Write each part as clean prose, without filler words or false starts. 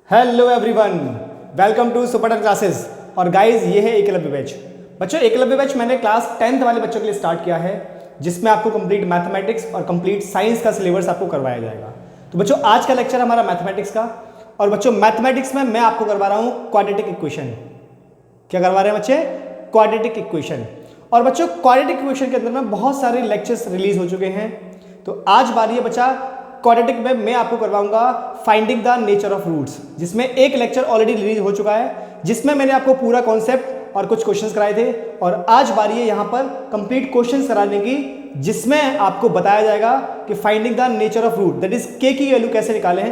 Hello everyone, welcome to super classes. और guys ये है एकलव्य बैच। बच्चों एकलव्य बैच मैंने क्लास 10th वाले बच्चों के लिए स्टार्ट किया है, जिसमें आपको कंप्लीट मैथमेटिक्स और कंप्लीट साइंस का सिलेबस आपको करवाया जाएगा। तो बच्चों आज का लेक्चर हमारा मैथमेटिक्स का, और बच्चों मैथमेटिक्स में मैं आपको करवा रहा हूँ क्वाड्रेटिक इक्वेशन। क्या करवा रहे हैं बच्चे? Quadratic equation. और बच्चों क्वाड्रेटिक इक्वेशन के अंदर में बहुत सारे लेक्चर्स रिलीज हो चुके हैं। तो आज बारी है बच्चा क्वाड्रेटिक में मैं आपको करवाऊंगा finding the nature of roots, जिसमें एक लेक्चर ऑलरेडी रिलीज हो चुका है, जिसमें मैंने आपको पूरा कॉन्सेप्ट और कुछ क्वेश्चंस कराए थे। और आज बारी है यहाँ पर कंप्लीट क्वेश्चंस कराने की, जिसमें आपको बताया जाएगा कि finding the nature of root, that is K की वैल्यू कैसे निकालें,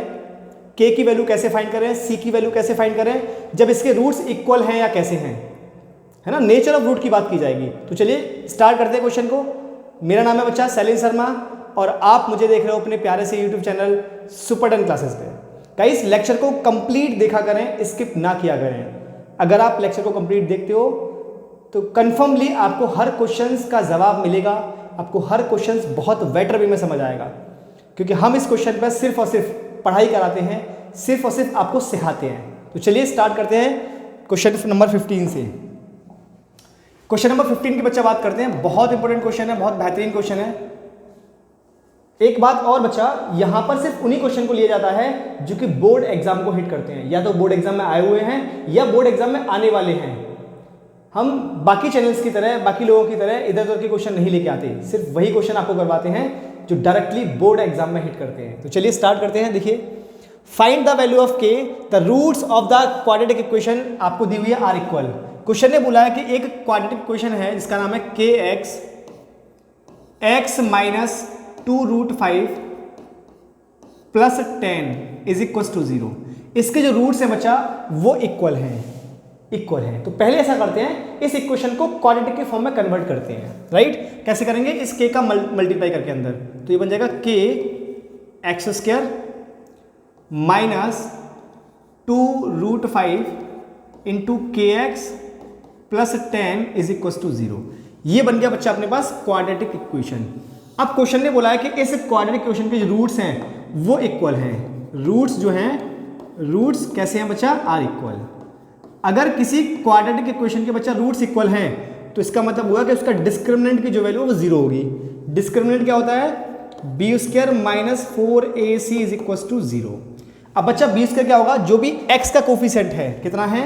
के की वैल्यू कैसे फाइंड करें, सी की वैल्यू कैसे फाइंड करें जब इसके रूट्स इक्वल हैं या कैसे हैं, है ना। नेचर ऑफ रूट की बात की जाएगी। तो चलिए स्टार्ट करते हैं क्वेश्चन को। मेरा नाम है बच्चा शैलेंद्र शर्मा और आप मुझे देख रहे हो अपने प्यारे से यूट्यूब चैनल सुपर 10 क्लासेस पे। गाइस लेक्चर को कंप्लीट देखा करें, स्किप ना किया करें। अगर आप लेक्चर को कंप्लीट देखते हो तो कंफर्मली आपको हर क्वेश्चंस का जवाब मिलेगा, आपको हर क्वेश्चंस बहुत बेटर वे में समझ आएगा, क्योंकि हम इस क्वेश्चन पर सिर्फ और सिर्फ पढ़ाई कराते हैं, सिर्फ और सिर्फ आपको सिखाते हैं। तो चलिए स्टार्ट करते हैं क्वेश्चन नंबर 15 से। क्वेश्चन नंबर 15 की बच्चा बात करते हैं। बहुत इंपॉर्टेंट क्वेश्चन है, बहुत बेहतरीन क्वेश्चन है। एक बात और बच्चा, यहां पर सिर्फ उन्हीं क्वेश्चन को लिया जाता है जो कि बोर्ड एग्जाम को हिट करते हैं, या तो बोर्ड एग्जाम में आए हुए हैं या बोर्ड एग्जाम में आने वाले हैं। हम बाकी चैनल्स की तरह, बाकी लोगों की तरह इधर उधर के क्वेश्चन नहीं लेके आते, सिर्फ वही क्वेश्चन आपको करवाते हैं जो डायरेक्टली बोर्ड एग्जाम में हिट करते हैं। तो चलिए स्टार्ट करते हैं। देखिए, find the value of K, the roots of the quadratic equation आपको दी हुई है आर इक्वल। क्वेश्चन ने बोला है कि एक क्वाड्रेटिक इक्वेशन है जिसका नाम है K X minus 2√5 plus 10 is equal to 0। इसके जो रूट्स हैं बच्चा वो इक्वल हैं। तो पहले ऐसा करते हैं, इस इक्वेशन को क्वाड्रेटिक के फॉर्म में कन्वर्ट करते हैं, राइट। कैसे करेंगे? इस के का मल्टीप्लाई करके अंदर, तो ये बन जाएगा K X square minus 2√5 into K X plus 10 is equal to 0। ये बन गया बच्चा अपने पास क्वाड्रेटिक इक्वेशन। अब क्वेश्चन ने बोला है कि इस क्वाड्रेटिक इक्वेशन के जो रूट्स हैं वो इक्वल हैं। रूट्स जो हैं, रूट्स कैसे हैं बच्चा? Are equal. अगर किसी क्वाड्रेटिक इक्वेशन के बच्चा रूट्स इक्वल हैं तो इसका मतलब हुआ कि उसका डिस्क्रिमिनेंट की जो वैल्यू है वो 0 होगी। डिस्क्रिमिनेंट क्या होता है? B square minus 4ac is equal to 0। अब बच्चा बी स्क्वायर क्या होगा? जो भी एक्स का कोफिशिएंट है, कितना है?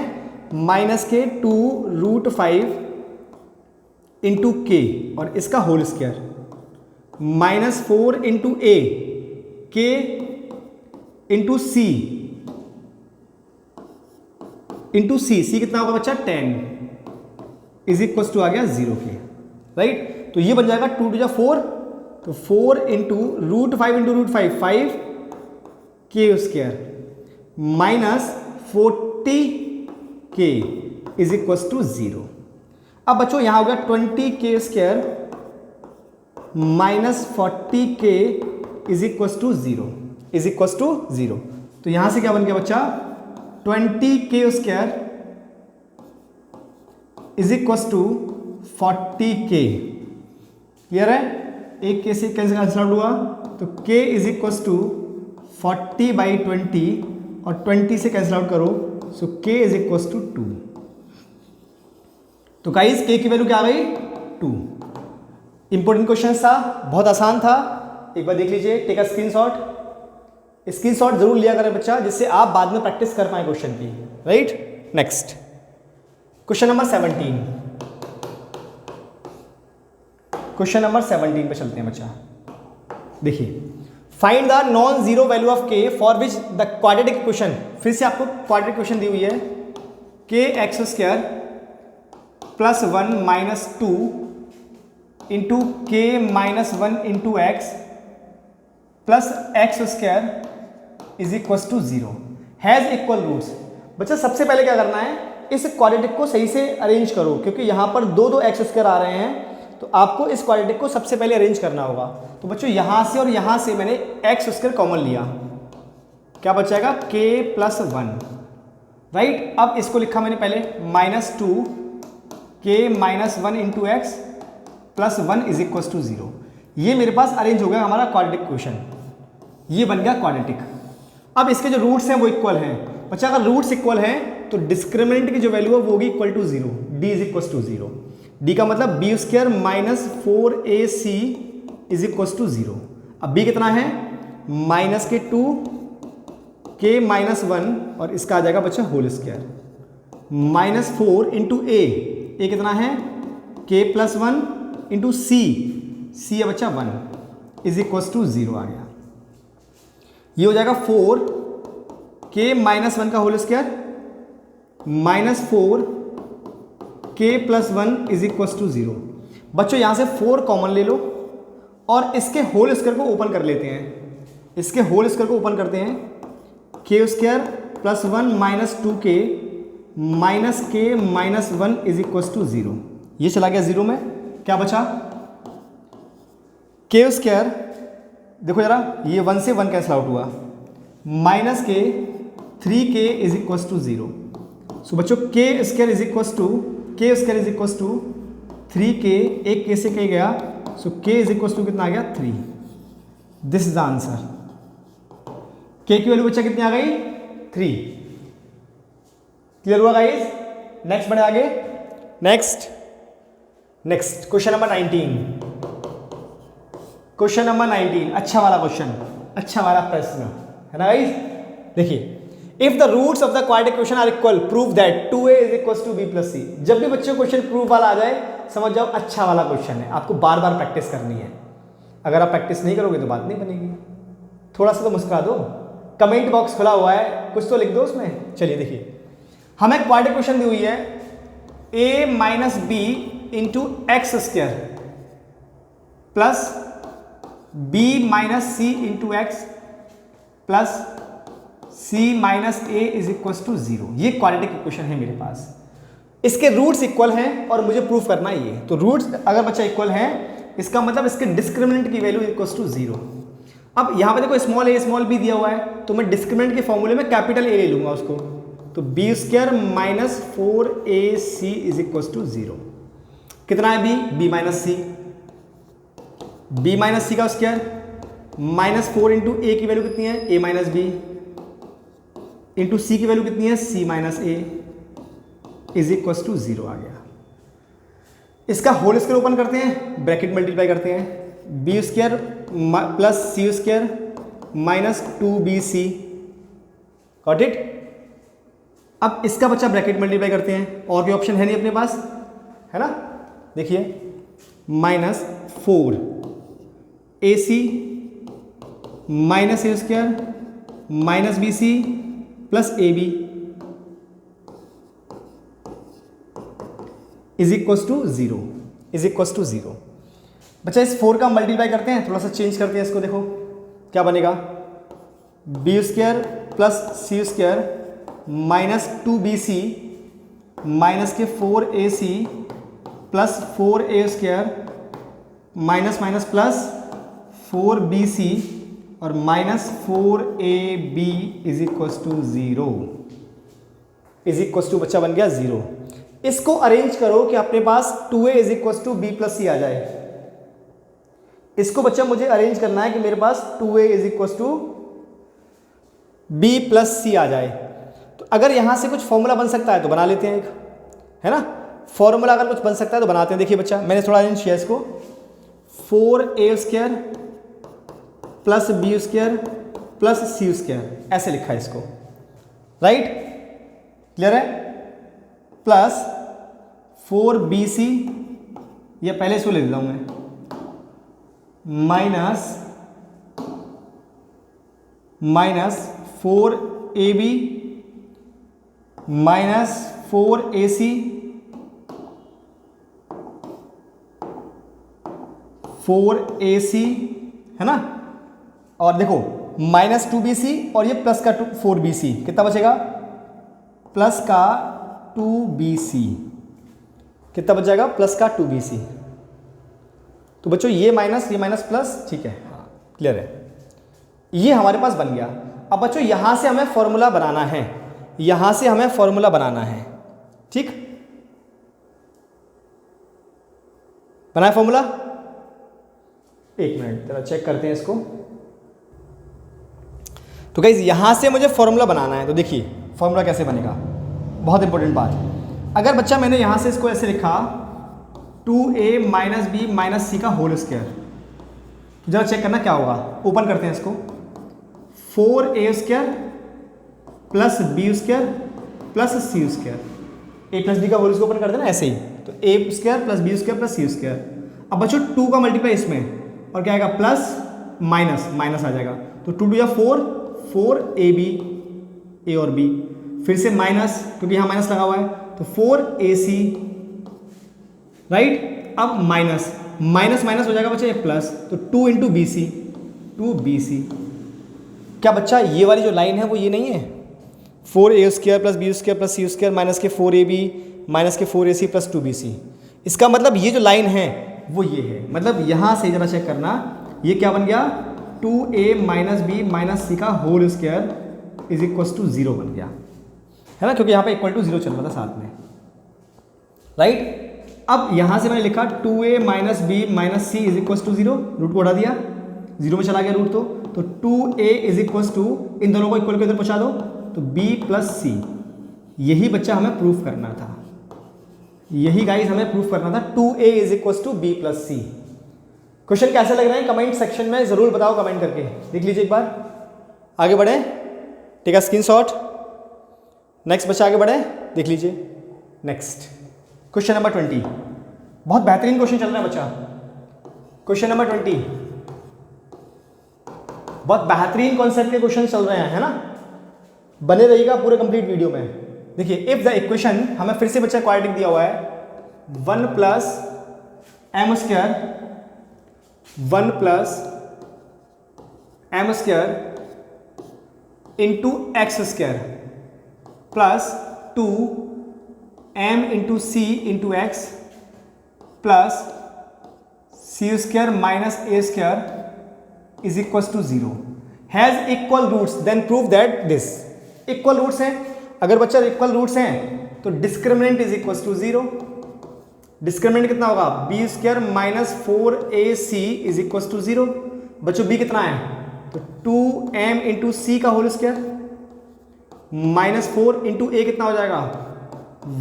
माइनस के 2√5 इंटू के, और इसका होल स्क्वायर माइनस 4 इंटू ए के इंटू सी सी कितना होगा बच्चा? 10 इज इक्वल टू आ गया 0 के, राइट। तो ये बन जाएगा 2 टू 4, तो 4 इंटू √5 इंटू √5 5 के स्क्वायर माइनस 40 के इज इक्वल टू 0। अब बच्चों यहां होगा 20 के स्क्वायर माइनस 40 के इज इक्वल टू 0। तो यहां से क्या बन गया बच्चा? 20 के स्क्वायर इज इक्वल टू 40 के। क्लियर है? एक के से कैंसिल आउट हुआ, तो के इज इक्वल टू 40/20 और 20 से कैंसिल आउट करो, सो के इज इक्वल टू 2। तो गाइस के की वैल्यू क्या आ गई? 2। इंपॉर्टेंट क्वेश्चन था, बहुत आसान था। एक बार देख लीजिए, टेक अ स्क्रीनशॉट जरूर लिया करें बच्चा, जिससे आप बाद में प्रैक्टिस कर पाए क्वेश्चन की, right. Next question number 17। Question number 17 पे चलते हैं बच्चा। देखिए, find the non zero value of K for which the quadratic equation. फिर से आपको क्वाड्रेटिक इक्वेशन दी हुई है, K X square plus 1 minus 2 into K minus 1 into X plus X square is equal to 0 has equal roots. बच्चा सबसे पहले क्या करना है, इस क्वाड्रेटिक को सही से अरेंज करो, क्योंकि यहाँ पर दो एक्स स्क्वायर आ रहे हैं, तो आपको इस क्वाड्रेटिक को सबसे पहले अरेंज करना होगा। तो बच्चों यहाँ से और यहाँ से मैंने एक्स स्क्वायर कॉमन लिया, क्या बचाएगा? के प्लस 1, राइट। अब इसको लिखा मैंने पहले माइनस 2 के minus 1 into X plus 1 is equal to 0। ये मेरे पास अरेंज हो गया हमारा क्वाड्रेटिक इक्वेशन, ये बन गया क्वाड्रेटिक। अब इसके जो रूट्स हैं वो इक्वल हैं, बच्चा अगर रूट्स इक्वल हैं तो डिस्क्रिमिनेंट की जो वैल्यू है वो होगी equal to 0, D is equal to 0। D का मतलब B square minus 4ac is equal to 0। अब बी कितना है, माइनस के 2 के माइनस 1 और इसका आ जाएगा बच्चा whole square minus 4 into A कितना है के प्लस 1 इंटू सी है बच्चा 1 इज इक्वल टू 0 आ गया। ये हो जाएगा 4 के माइनस 1 का होल स्क्वायर माइनस 4 के प्लस 1 इज इक्वल टू 0। बच्चों यहां से 4 कॉमन ले लो और इसके होल स्क्वायर को ओपन कर लेते हैं। इसके होल स्क्वायर को ओपन करते हैं, के square plus 1 minus 2k minus के माइनस 1 इज इक्वल टू 0। ये चला गया 0 में, क्या बचा के स्क्वायर, देखो जरा ये 1 से 1 कैंसिल आउट हुआ, माइनस के 3k इज इक्वल टू 0। सो बच्चों के square is equal to 3k, एक के से के गया, सो k इज इक्वल टू कितना आ गया 3। This is the answer. k की वैल्यू बच्चा कितनी आ गई 3। क्लियर हुआ गाइस? नेक्स्ट बढ़े आगे। Next question number 19। Question number 19 अच्छा वाला क्वेश्चन, अच्छा वाला प्रश्न है ना गाइस। देखिए, if the roots of the quadratic equation are equal prove that 2a is equal to b plus c। जब भी बच्चों क्वेश्चन प्रूफ वाला आ जाए समझ जाओ अच्छा वाला क्वेश्चन है, आपको बार बार प्रैक्टिस करनी है। अगर आप प्रैक्टिस नहीं करोगे तो बात नहीं बनेगी। थोड़ा सा तो मुस्कुरा दो, कमेंट बॉक्स खुला हुआ है, कुछ तो लिख दो उसमें। चलिए देखिए, हमें क्वाड्रेटिक इक्वेशन दी हुई है a minus B into X square plus b minus C into X plus c minus A is equal to 0। ये क्वाड्रेटिक इक्वेशन है मेरे पास। इसके रूट्स इक्वल हैं और मुझे प्रूफ करना है ये। तो रूट्स अगर बच्चा इक्वल हैं इसका मतलब इसके डिस्क्रिमिनेंट की वैल्यू इक्वल टू 0। अब यहाँ पे देखो स्मॉल ए स्मॉल बी दिया हुआ है, तो मैं डिस्क्रिमिनेंट के फॉर्मूले में कैपिटल ए ले लूंगा उसको। तो B square minus 4ac is equal to 0। कितना है B minus C, B minus C का स्क्वायर माइनस 4 इंटू ए की वैल्यू कितनी है a minus B into C की वैल्यू कितनी है c minus A is equal to 0 आ गया। इसका होल स्क्वायर ओपन करते हैं, ब्रैकेट मल्टीप्लाई करते हैं, B square plus C square minus 2bc। Got it? अब इसका बच्चा ब्रैकेट मल्टीप्लाई करते हैं, और कोई ऑप्शन है नहीं अपने पास, है ना। देखिए minus 4ac minus A square minus bc plus ab is equal to 0। बच्चा इस 4 का मल्टीप्लाई करते हैं, थोड़ा सा चेंज करते हैं इसको। देखो क्या बनेगा, B square plus C square minus 2bc minus K 4ac plus 4a square minus minus plus 4bc और minus 4ab is equal to 0। Is equal to बच्चा बन गया 0। इसको अरेंज करो कि अपने पास 2a is equal to b plus C आ जाए। इसको बच्चा मुझे अरेंज करना है कि मेरे पास 2a is equal to b plus C आ जाए। तो अगर यहां से कुछ फॉर्मूला बन सकता है तो बना लेते हैं एक, है ना। फॉर्मूला अगर कुछ बन सकता है तो बनाते हैं। देखिए बच्चा मैंने थोड़ा अरेंज किया इसको, 4a square plus B square plus C square ऐसे लिखा है इसको, राइट? क्लियर है? प्लस 4bc, ये पहले इसको ले लेता हूं मैं, minus 4ab minus 4ac 4ac, है ना। और देखो माइनस 2bc और ये प्लस का 4bc, कितना बचेगा, प्लस का 2bc, कितना बच जाएगा, प्लस का 2bc। तो बच्चों ये माइनस प्लस, ठीक है, हाँ क्लियर है। ये हमारे पास बन गया। अब बच्चों यहां से हमें फॉर्मूला बनाना है, यहां से हमें फॉर्मूला बनाना है, ठीक। बनाए फॉर्मूला, एक मिनट जरा चेक करते हैं इसको। तो गाइज यहां से मुझे फॉर्मूला बनाना है, तो देखिए फॉर्मूला कैसे बनेगा, बहुत इंपॉर्टेंट बात। अगर बच्चा मैंने यहाँ से इसको ऐसे लिखा 2a minus B minus C का होल स्क्वायर, जरा चेक करना क्या होगा। ओपन करते हैं इसको, 4a square plus B square plus C square, A plus B का होल स्क्वायर ओपन कर देना ऐसे ही, तो A square plus B square plus C square. अब बच्चों 2 का मल्टीप्लाई इसमें और क्या आएगा, प्लस माइनस माइनस आ जाएगा, तो 2 या 4, 4ab ए और बी, फिर से माइनस क्योंकि यहाँ माइनस लगा हुआ है, तो 4ac, राइट। अब माइनस माइनस माइनस हो जाएगा बच्चा ये प्लस, तो 2 इंटू बी सी, 2bc। क्या बच्चा ये वाली जो लाइन है वो ये नहीं है, 4a square plus B square plus C square minus K 4ab minus K 4ac plus 2bc। इसका मतलब ये जो लाइन है वो ये है, मतलब यहाँ से जरा चेक करना, ये क्या बन गया, 2a minus B minus C का whole square is equal to 0 बन गया, है ना, क्योंकि यहाँ पे इक्वल टू 0 चल रहा था साथ में, राइट। अब यहाँ से मैंने लिखा 2a minus B minus C is equal to 0, root को उड़ा दिया, 0 में चला गया रूट, तो 2a इज इक्वल टू, इन दोनों को इक्वल के इधर पहुँचा दो, तो b प्लस सी। यही बच्चा हमें प्रूफ करना था, यही गाइस हमें प्रूफ करना था, 2a is equal to b plus C. Question कैसे लग रहे हैं कमेंट सेक्शन में जरूर बताओ, कमेंट करके देख लीजिए एक बार। आगे बढ़े, टेक अ स्क्रीनशॉट। नेक्स्ट बच्चा आगे बढ़े, देख लीजिए। नेक्स्ट क्वेश्चन नंबर 20, बहुत बेहतरीन क्वेश्चन चल रहा है बच्चा। क्वेश्चन नंबर 20, बहुत बेहतरीन कॉन्सेप्ट के क्वेश्चन चल रहे हैं, है ना, बने रहिएगा पूरे कंप्लीट वीडियो में। देखिए, इफ द इक्वेशन, हमें फिर से बच्चा क्वाड्रेटिक दिया हुआ है, 1 plus M square, 1 plus M square into X square plus 2m into C into X plus C square minus A square is equal to 0 has equal roots, then prove that this. Equal roots हैं, अगर बच्चा equal roots हैं तो discriminant is equal to 0। Discriminant कितना होगा, B square minus 4ac is equal to 0। बच्चों b कितना है, तो 2m इंटू सी का whole square minus 4 into A कितना हो जाएगा,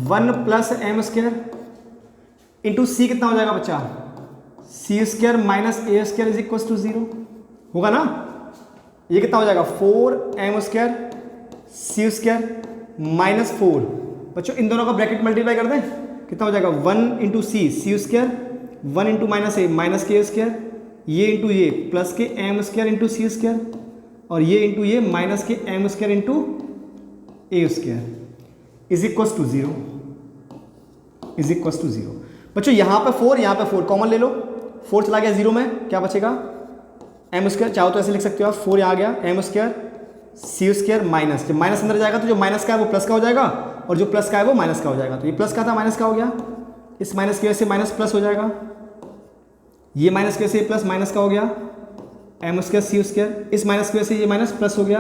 1 plus M square into C कितना हो जाएगा बच्चा, C square minus A square is equal to 0 होगा ना। ये कितना हो जाएगा, 4m square C square minus 4। बच्चों इन दोनों का ब्रैकेट मल्टीप्लाई कर दें, कितना हो जाएगा, 1 into C C square, 1 into minus A minus K square, ये इंटू ये plus K M square into C square, और ये इंटू ये minus K M square into A square is equal to 0, is equal to 0। बच्चों यहाँ पे 4, यहाँ पे 4 कॉमन ले लो, 4 चला गया 0 में, क्या बचेगा, एम स्क्वायर, चाहो तो ऐसे लिख सकते हो आप, 4 यहाँ आ गया, M square C square minus, जब माइनस अंदर जाएगा तो जो माइनस का है वो प्लस का हो जाएगा, और जो प्लस का है वो माइनस का हो जाएगा। तो ये प्लस का था माइनस का हो गया, इस माइनस की वजह से माइनस प्लस हो जाएगा, ये माइनस की वजह से प्लस माइनस का हो गया, एम स्क्वायर सी स्क्वायर, इस माइनस की वजह से ये माइनस प्लस हो गया,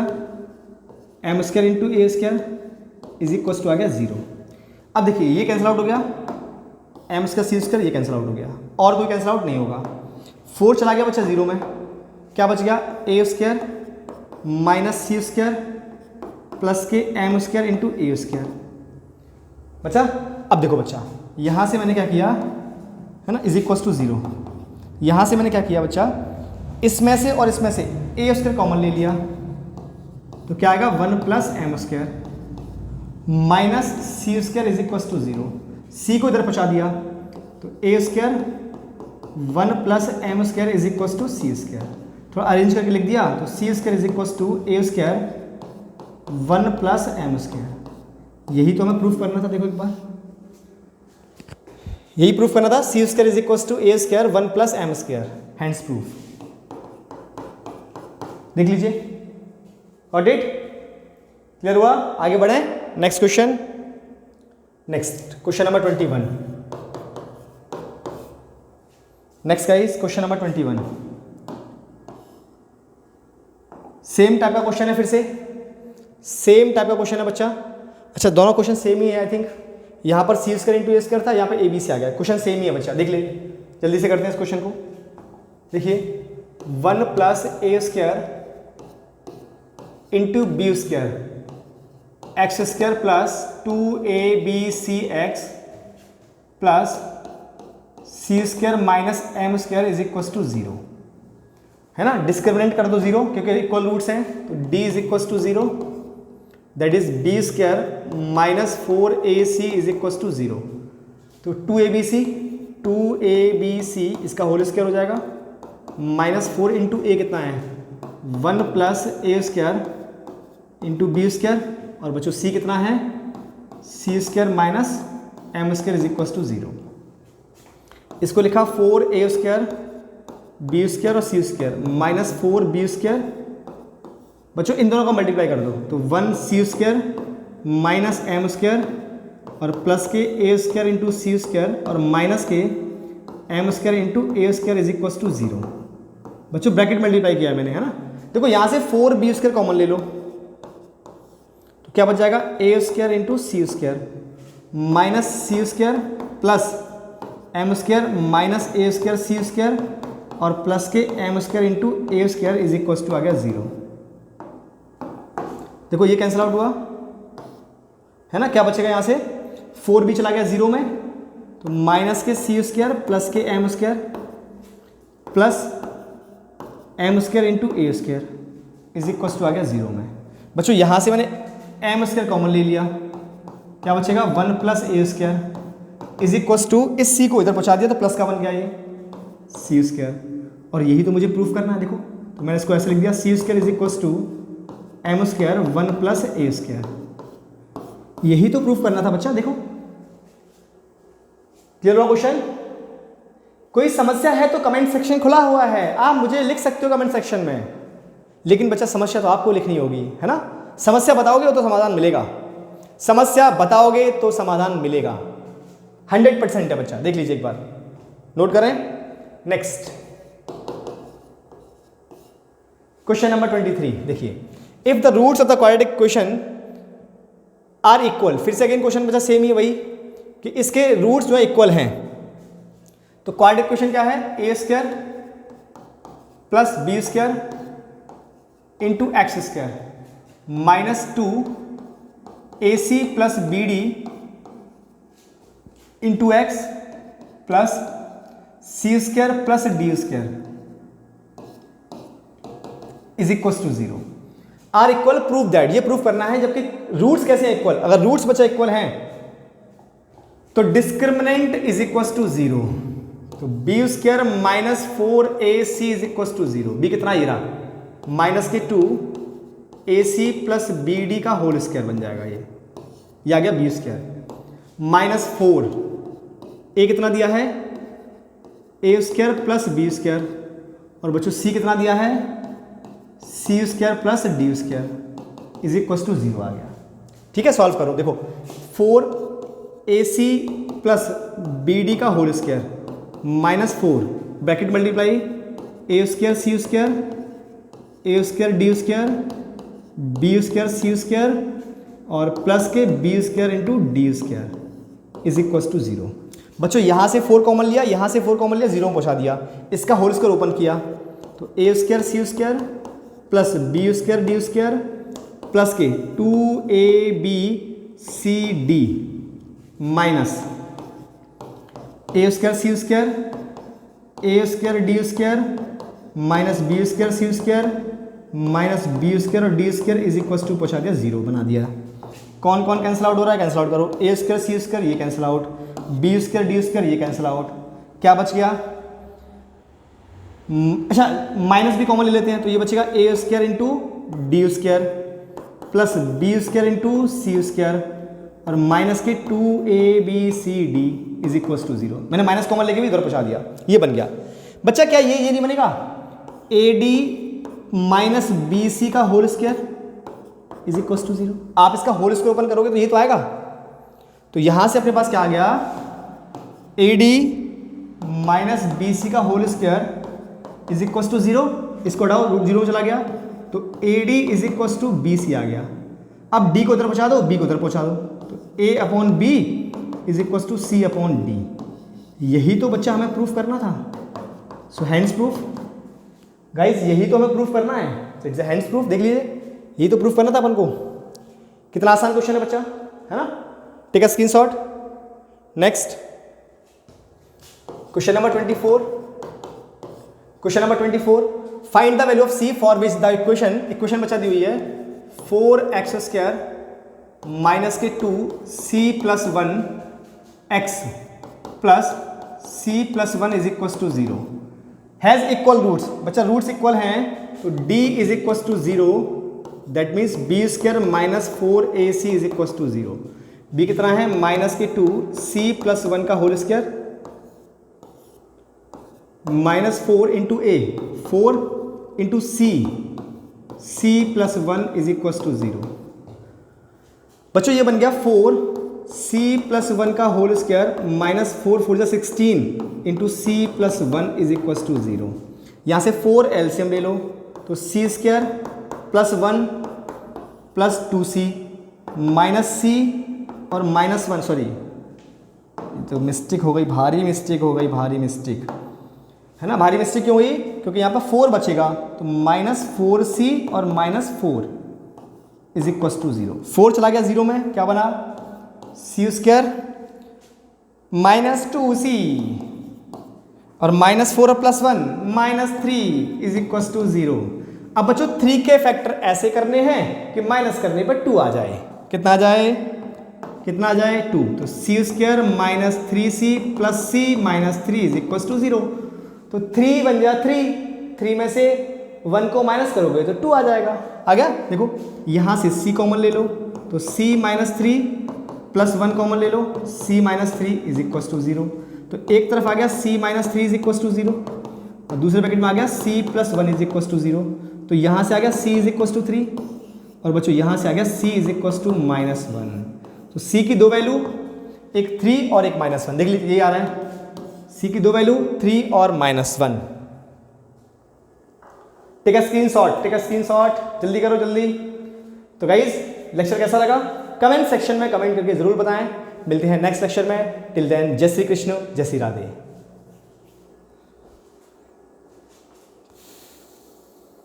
M square into A square is equal to आ गया 0। अब देखिए ये कैंसिल आउट हो गया, एम स्क्वायर सी स्क्वायर ये कैंसिल आउट हो गया, और कोई कैंसिल आउट नहीं होगा। 4 चला गया बच्चा 0 में, क्या बच गया, ए square minus C square plus K M square into A square बच्चा। अब देखो बच्चा, यहाँ से मैंने क्या किया है ना, इज इक्वल टू 0। यहाँ से मैंने क्या किया बच्चा, इसमें से और इसमें से ए स्क्वायर कॉमन ले लिया, तो क्या आएगा, 1 plus M square minus C square is equal to 0। C को इधर पहुँचा दिया, तो A square 1 plus M square is equal to C square, थोड़ा अरेंज करके लिख दिया, तो C square is equal to A square 1 plus M square. यही तो हमें प्रूफ करना था, देखो एक बार, यही प्रूफ करना था, C square is equal to A square 1 plus M square, hence proof. देख लीजिए, गॉट इट, क्लियर हुआ। आगे बढ़े, next question. Next question number 21। Next guys, question number 21। Same type का क्वेश्चन है, फिर से सेम टाइप का क्वेश्चन है बच्चा। अच्छा, दोनों क्वेश्चन सेम ही है आई थिंक। यहाँ पर सी स्क्वायर इंटू ए स्क्वायर था, यहाँ पर ए बी से आ गया, क्वेश्चन सेम ही है बच्चा। देख ले, जल्दी से करते हैं इस क्वेश्चन को। देखिए, 1 plus A square into B square X square plus 2abcx plus C square minus M square is equal to 0, है ना। डिस्क्रिमिनेंट कर दो 0 क्योंकि इक्वल रूट्स हैं, तो d is equal to 0, that is B square minus 4ac is equal to 0। तो 2abc इसका whole square हो जाएगा, माइनस 4 इंटू ए कितना है 1 plus A square into B square, और बच्चों c कितना है C square minus M square is equal to 0। इसको लिखा 4a स्क्वायर बी स्क्वायर और सी स्क्वायर माइनस 4b स्क्वायर। बच्चों इन दोनों का मल्टीप्लाई कर दो, तो 1c square minus M square और plus K A square into C square और minus K M square into A square is equal to 0। बच्चों ब्रैकेट मल्टीप्लाई किया है मैंने, है ना। देखो यहाँ से 4b स्क्वायर कॉमन ले लो, तो क्या बच जाएगा A square into C square minus C square plus M square minus A square C square और plus K M square into A square is equal to आ गया 0। देखो ये कैंसिल आउट हुआ, है ना। क्या बचेगा यहाँ से 4b चला गया 0 में, तो minus K C square plus K M square plus M square into A square is equal to आ गया 0 में। बच्चों यहाँ से मैंने एम स्क्वायर कॉमन ले लिया, क्या बचेगा 1 plus A square is equal to, इस सी को इधर पहुँचा दिया तो प्लस का बन गया ये सी स्क्वायर, और यही तो मुझे प्रूफ करना है। देखो तो मैंने इसको ऐसे लिख दिया C square is equal to M square 1 plus A square, यही तो प्रूफ करना था बच्चा। देखो क्लियर हुआ क्वेश्चन। कोई समस्या है तो कमेंट सेक्शन खुला हुआ है, आप मुझे लिख सकते हो कमेंट सेक्शन में, लेकिन बच्चा समस्या तो आपको लिखनी होगी, है ना। समस्या बताओगे तो समाधान मिलेगा, समस्या बताओगे तो समाधान मिलेगा, 100% है बच्चा। देख लीजिए एक बार, नोट करें। नेक्स्ट क्वेश्चन नंबर 23 देखिए, if the roots of the quadratic equation are equal. फिर से अगेन क्वेश्चन बच्चा सेम ही है वही, कि इसके रूट्स जो है इक्वल हैं, तो क्वाड्रेटिक इक्वेशन क्या है A square plus B square into X square minus 2ac plus B D into X plus C square plus D square is equal to 0। Are equal proof that, ये proof करना है। जबकि roots कैसे हैं equal, अगर roots बच्चा equal हैं तो डिस्क्रिमिनेंट इज इक्वल टू 0, तो B square minus 4ac is equal to 0। B कितना ये रहा minus K 2ac plus B D का होल स्क्वायर बन जाएगा, ये आ गया बी स्क्वायर माइनस 4 ए कितना दिया है A square plus B square, और बच्चों सी कितना दिया है C square plus D square is equal to 0 आ गया। ठीक है, सॉल्व करो। देखो 4ac प्लस बी डी का whole square minus 4 bracket multiply A square C square A square D square B square C square और plus K B square into D square is equal to 0। बच्चों यहाँ से 4 common लिया, यहाँ से 4 common लिया, 0 में पहुँचा दिया, इसका होल स्क्वायर ओपन किया, तो A square C square plus B square D square plus K 2abcd minus A square C square A square D square minus B square C square minus B square और D square is equal to पहुँचा दिया 0 बना दिया। कौन कौन cancel out हो रहा है, कैंसिल आउट करो। ए स्क्वायर सी स्क्वायर ये cancel out, B square D square ये कैंसिल आउट, क्या बच गया। अच्छा माइनस भी कॉमन ले लेते हैं, तो ये बचेगा A square into D square plus B square into C square और minus K 2abcd is equal to 0। मैंने माइनस कॉमन लेके भी इधर पहुंचा दिया, ये बन गया। बच्चा क्या ये नहीं बनेगा ad माइनस बी सी का whole square is equal to 0। आप इसका होल स्क्वायर ओपन करोगे तो ये तो आएगा, तो यहां से अपने पास क्या आ गया ad माइनस बी सी का whole square is equal to 0। इसको हटाओ, रूट 0 चला गया, तो AD is equal to BC आ गया। अब D को उधर पहुंचा दो, B को उधर पहुंचा दो, तो A upon B is equal to C upon D। यही तो बच्चा हमें प्रूफ करना था। सो हैंड्स प्रूफ गाइज, यही तो हमें प्रूफ करना है। तो इट्स हैंड्स प्रूफ, देख लीजिए, यही तो प्रूफ करना था अपन को। कितना आसान क्वेश्चन है बच्चा, है ना? Take a screenshot. Next question number 24। Question number 24, find the value of c for which the equation बच्चा दी हुई है 4x² minus K 2 c plus 1 x plus c plus 1 is equal to 0 has equal roots. बच्चा roots equal हैं तो d is equal to 0, that means b² minus 4ac is equal to 0। b कितना है minus K 2 c plus 1 का whole square minus 4 into A 4 into c plus 1 is equal to 0। बच्चों ये बन गया 4c प्लस 1 का whole square minus 4 4 16 into c plus 1 is equal to 0। यहाँ से 4 एलसीएम ले लो तो c² plus 1 plus 2c minus c और माइनस 1, सॉरी तो मिस्टेक हो गई, भारी मिस्टेक हो गई, भारी मिस्टेक है ना। भारी मिस्टेक क्यों हुई? क्योंकि यहाँ पर 4 बचेगा तो माइनस 4c और माइनस 4 इज इक्वल टू 0। 4 चला गया 0 में, क्या बना c² माइनस 2c और माइनस 4 और plus 1 minus 3 is equal to 0। अब बच्चों 3 के फैक्टर ऐसे करने हैं कि माइनस करने पर 2 आ जाए। कितना आ जाए? कितना आ जाए? 2। तो c² minus 3c plus c minus 3 is equal to 0। तो 3 बन गया 3 में से 1 को माइनस करोगे तो 2 आ जाएगा। आ गया? देखो यहाँ से c कॉमन ले लो तो c माइनस 3 प्लस 1 कॉमन ले लो, c minus 3 is equal to 0। तो एक तरफ आ गया c minus 3 is equal to 0 और दूसरे पैकेट में आ गया c plus 1 is equal to 0। तो यहाँ से आ गया c इज इक्वल टू 3 और बच्चों यहाँ से आ गया c is equal to minus 1। तो c की दो वैल्यू, एक 3 और एक माइनस 1, देख लीजिए ये आ रहा है। c की दो वैल्यू 3 और minus 1। Take a screenshot, take a screenshot, जल्दी करो जल्दी। तो गाइज लेक्चर कैसा लगा कमेंट सेक्शन में कमेंट करके जरूर बताएं। मिलते हैं नेक्स्ट लेक्चर में। टिल देन जय श्री कृष्ण, जय श्री राधे।